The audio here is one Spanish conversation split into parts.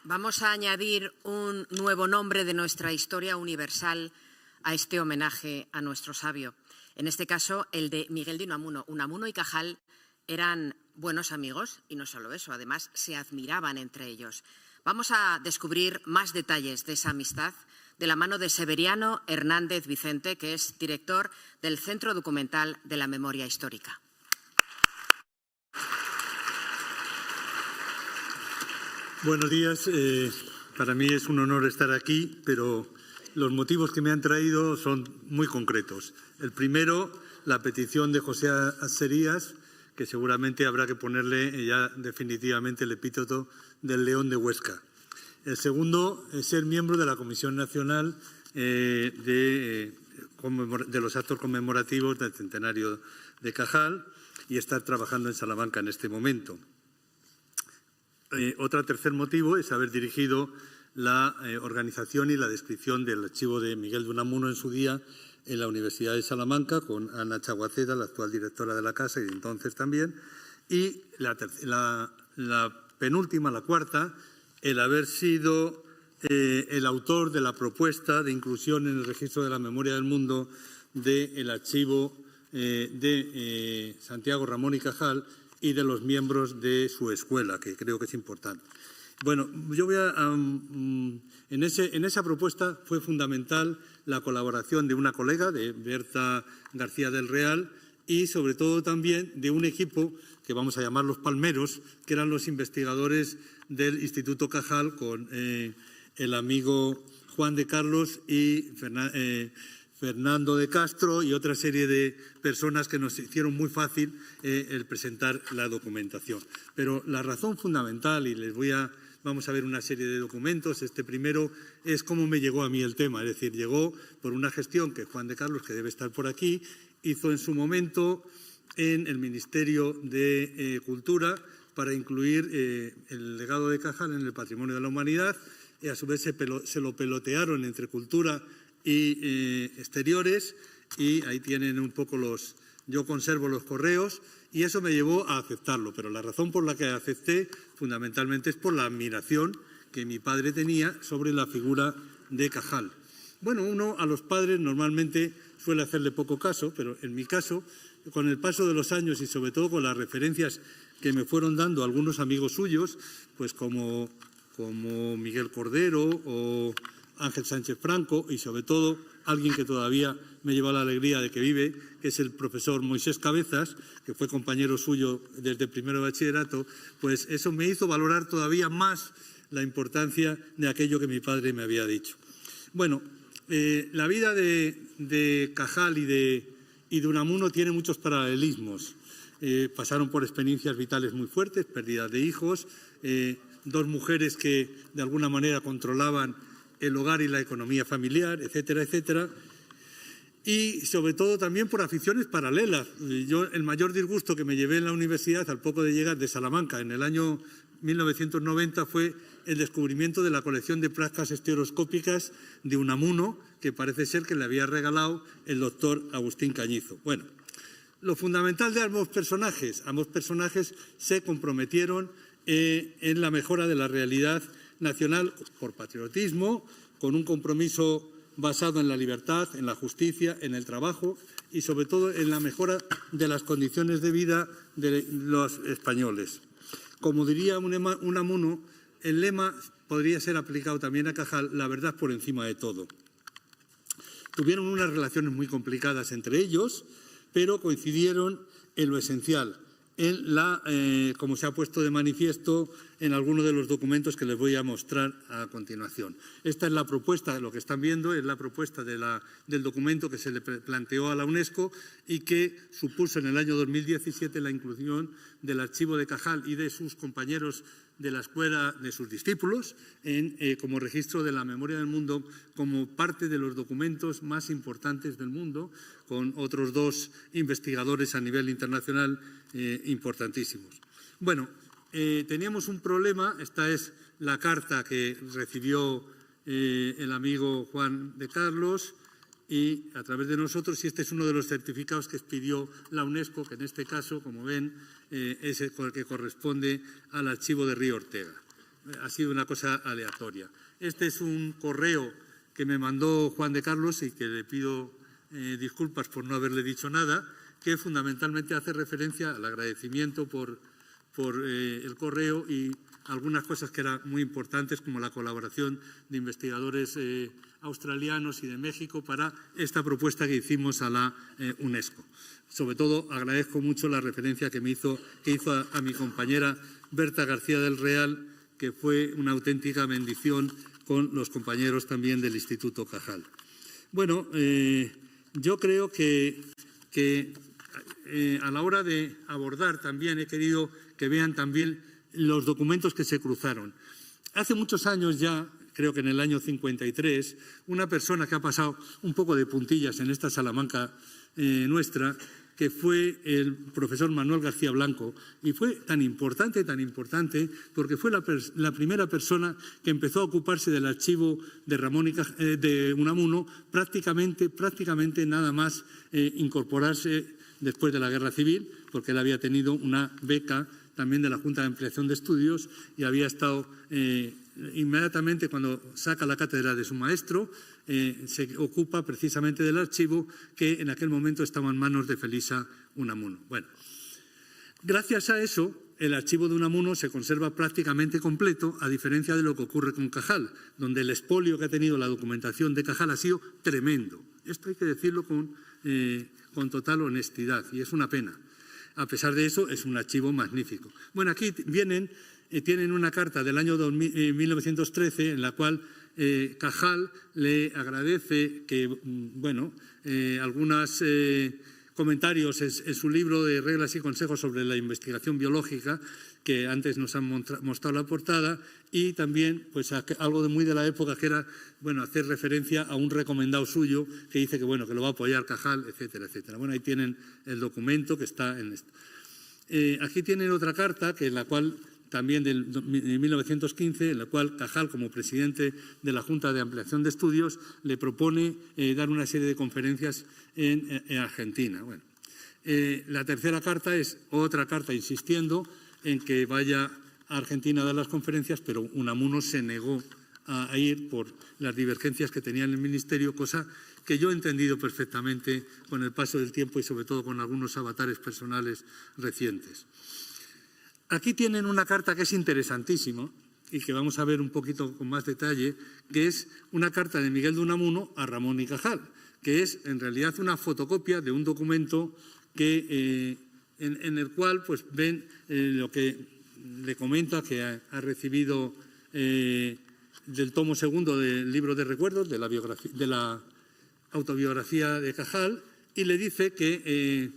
Vamos a añadir un nuevo nombre de nuestra historia universal a este homenaje a nuestro sabio. En este caso, el de Miguel de Unamuno. Unamuno y Cajal eran buenos amigos y no solo eso, además se admiraban entre ellos. Vamos a descubrir más detalles de esa amistad de la mano de Severiano Hernández Vicente, que es director del Centro Documental de la Memoria Histórica. Buenos días. Para mí es un honor estar aquí, pero los motivos que me han traído son muy concretos. El primero, la petición de José Acerías, que seguramente habrá que ponerle ya definitivamente el epíteto del León de Huesca. El segundo es ser miembro de la Comisión Nacional de los actos conmemorativos del centenario de Cajal y estar trabajando en Salamanca en este momento. Otro tercer motivo es haber dirigido la organización y la descripción del archivo de Miguel de Unamuno en su día en la Universidad de Salamanca con Ana Chaguacera, la actual directora de la casa y de entonces también. Y la penúltima, la cuarta, el haber sido el autor de la propuesta de inclusión en el registro de la memoria del mundo del archivo de Santiago Ramón y Cajal y de los miembros de su escuela, que creo que es importante. Bueno, yo voy en esa propuesta fue fundamental la colaboración de una colega, de Berta García del Real, y sobre todo también de un equipo que vamos a llamar los Palmeros, que eran los investigadores del Instituto Cajal, con el amigo Juan de Carlos y Fernando de Castro y otra serie de personas que nos hicieron muy fácil el presentar la documentación. Pero la razón fundamental, y vamos a ver una serie de documentos. Este primero es cómo me llegó a mí el tema, es decir, llegó por una gestión que Juan de Carlos, que debe estar por aquí, hizo en su momento en el Ministerio de Cultura para incluir el legado de Cajal en el Patrimonio de la Humanidad, y a su vez se lo pelotearon entre Cultura y Exteriores, y ahí tienen un poco yo conservo los correos, y eso me llevó a aceptarlo. Pero la razón por la que acepté fundamentalmente es por la admiración que mi padre tenía sobre la figura de Cajal. Bueno, uno a los padres normalmente suele hacerle poco caso, pero en mi caso, con el paso de los años y sobre todo con las referencias que me fueron dando algunos amigos suyos, pues como Miguel Cordero o Ángel Sánchez Franco, y sobre todo alguien que todavía me lleva la alegría de que vive, que es el profesor Moisés Cabezas, que fue compañero suyo desde primero de bachillerato, pues eso me hizo valorar todavía más la importancia de aquello que mi padre me había dicho. Bueno, la vida de Cajal y de Unamuno tiene muchos paralelismos. Pasaron por experiencias vitales muy fuertes, pérdidas de hijos, dos mujeres que de alguna manera controlaban el hogar y la economía familiar, etcétera, etcétera. Y sobre todo también por aficiones paralelas. Yo el mayor disgusto que me llevé en la universidad al poco de llegar de Salamanca en el año 1990 fue el descubrimiento de la colección de placas estereoscópicas de Unamuno, que parece ser que le había regalado el doctor Agustín Cañizo. Bueno, lo fundamental de ambos personajes se comprometieron en la mejora de la realidad nacional por patriotismo, con un compromiso basado en la libertad, en la justicia, en el trabajo y sobre todo en la mejora de las condiciones de vida de los españoles. Como diría Unamuno, el lema podría ser aplicado también a Cajal: la verdad por encima de todo. Tuvieron unas relaciones muy complicadas entre ellos, pero coincidieron en lo esencial, como se ha puesto de manifiesto en algunos de los documentos que les voy a mostrar a continuación. Esta es la propuesta, lo que están viendo es la propuesta del documento que se le planteó a la UNESCO y que supuso en el año 2017 la inclusión del archivo de Cajal y de sus compañeros de la escuela, de sus discípulos, como registro de la memoria del mundo, como parte de los documentos más importantes del mundo, con otros dos investigadores a nivel internacional importantísimos. Bueno, teníamos un problema. Esta es la carta que recibió el amigo Juan de Carlos y a través de nosotros, y este es uno de los certificados que expidió la UNESCO, que en este caso, como ven, es el que corresponde al archivo de Río Ortega. ha sido una cosa aleatoria. Este es un correo que me mandó Juan de Carlos y que le pido disculpas por no haberle dicho nada, que fundamentalmente hace referencia al agradecimiento por el correo y algunas cosas que eran muy importantes, como la colaboración de investigadores australianos y de México para esta propuesta que hicimos a la UNESCO. Sobre todo, agradezco mucho la referencia que hizo a mi compañera Berta García del Real, que fue una auténtica bendición con los compañeros también del Instituto Cajal. Bueno, yo creo que a la hora de abordar también he querido que vean también los documentos que se cruzaron. Hace muchos años ya, creo que en el año 53, una persona que ha pasado un poco de puntillas en esta Salamanca nuestra, que fue el profesor Manuel García Blanco, y fue tan importante, porque fue la primera persona que empezó a ocuparse del archivo de Ramón de Unamuno, prácticamente nada más incorporarse después de la Guerra Civil, porque él había tenido una beca también de la Junta de Ampliación de Estudios y había estado inmediatamente cuando saca la cátedra de su maestro, se ocupa precisamente del archivo que en aquel momento estaba en manos de Felisa Unamuno. Bueno, gracias a eso, el archivo de Unamuno se conserva prácticamente completo, a diferencia de lo que ocurre con Cajal, donde el expolio que ha tenido la documentación de Cajal ha sido tremendo. Esto hay que decirlo con total honestidad y es una pena. A pesar de eso, es un archivo magnífico. Bueno, aquí tienen una carta del año 1913 en la cual Cajal le agradece que, algunos comentarios en su libro de reglas y consejos sobre la investigación biológica, que antes nos han mostrado la portada, y también pues algo muy de la época que era hacer referencia a un recomendado suyo que dice que que lo va a apoyar Cajal, etcétera, etcétera. Bueno, ahí tienen el documento que está en esto. Aquí tienen otra carta en la cual también de 1915, en la cual Cajal, como presidente de la Junta de Ampliación de Estudios, le propone dar una serie de conferencias en Argentina. Bueno, la tercera carta es otra carta insistiendo en que vaya a Argentina a dar las conferencias, pero Unamuno se negó a ir por las divergencias que tenía en el Ministerio, cosa que yo he entendido perfectamente con el paso del tiempo y sobre todo con algunos avatares personales recientes. Aquí tienen una carta que es interesantísima y que vamos a ver un poquito con más detalle, que es una carta de Miguel de Unamuno a Ramón y Cajal, que es en realidad una fotocopia de un documento que, en el cual pues ven lo que le comenta que ha recibido del tomo segundo del libro de recuerdos, de la autobiografía de Cajal, y le dice que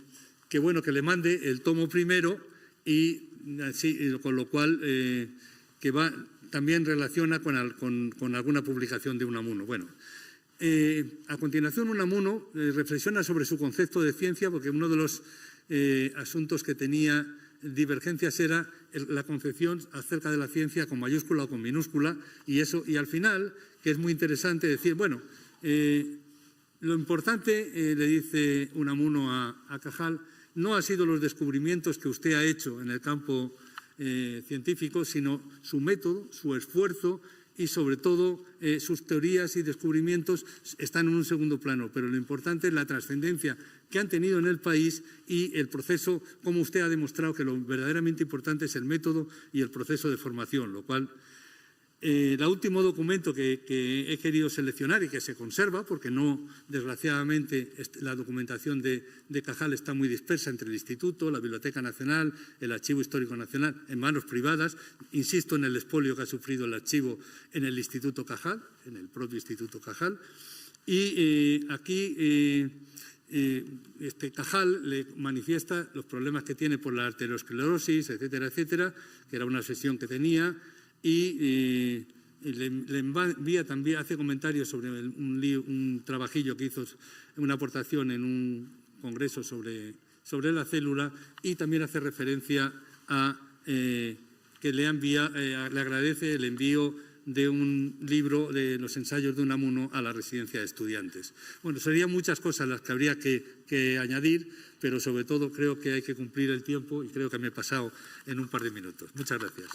le mande el tomo primero y así, con lo cual que también relaciona con alguna publicación de Unamuno. Bueno, a continuación Unamuno reflexiona sobre su concepto de ciencia, porque uno de los asuntos que tenía divergencias era la concepción acerca de la ciencia con mayúscula o con minúscula, y al final, que es muy interesante decir, lo importante, le dice Unamuno a Cajal, no ha sido los descubrimientos que usted ha hecho en el campo científico, sino su método, su esfuerzo y, sobre todo, sus teorías y descubrimientos están en un segundo plano. Pero lo importante es la trascendencia que han tenido en el país y el proceso, como usted ha demostrado que lo verdaderamente importante es el método y el proceso de formación, lo cual el último documento que he querido seleccionar y que se conserva, porque no, desgraciadamente, la documentación de Cajal está muy dispersa entre el Instituto, la Biblioteca Nacional, el Archivo Histórico Nacional, en manos privadas. Insisto en el expolio que ha sufrido el archivo en el Instituto Cajal, en el propio Instituto Cajal. Y aquí Cajal le manifiesta los problemas que tiene por la arteriosclerosis, etcétera, etcétera, que era una obsesión que tenía. Y le envía también, hace comentarios sobre un trabajillo que hizo, una aportación en un congreso sobre la célula, y también hace referencia a que le agradece el envío de un libro de los ensayos de Unamuno a la residencia de estudiantes. Bueno, serían muchas cosas las que habría que añadir, pero sobre todo creo que hay que cumplir el tiempo y creo que me he pasado en un par de minutos. Muchas gracias.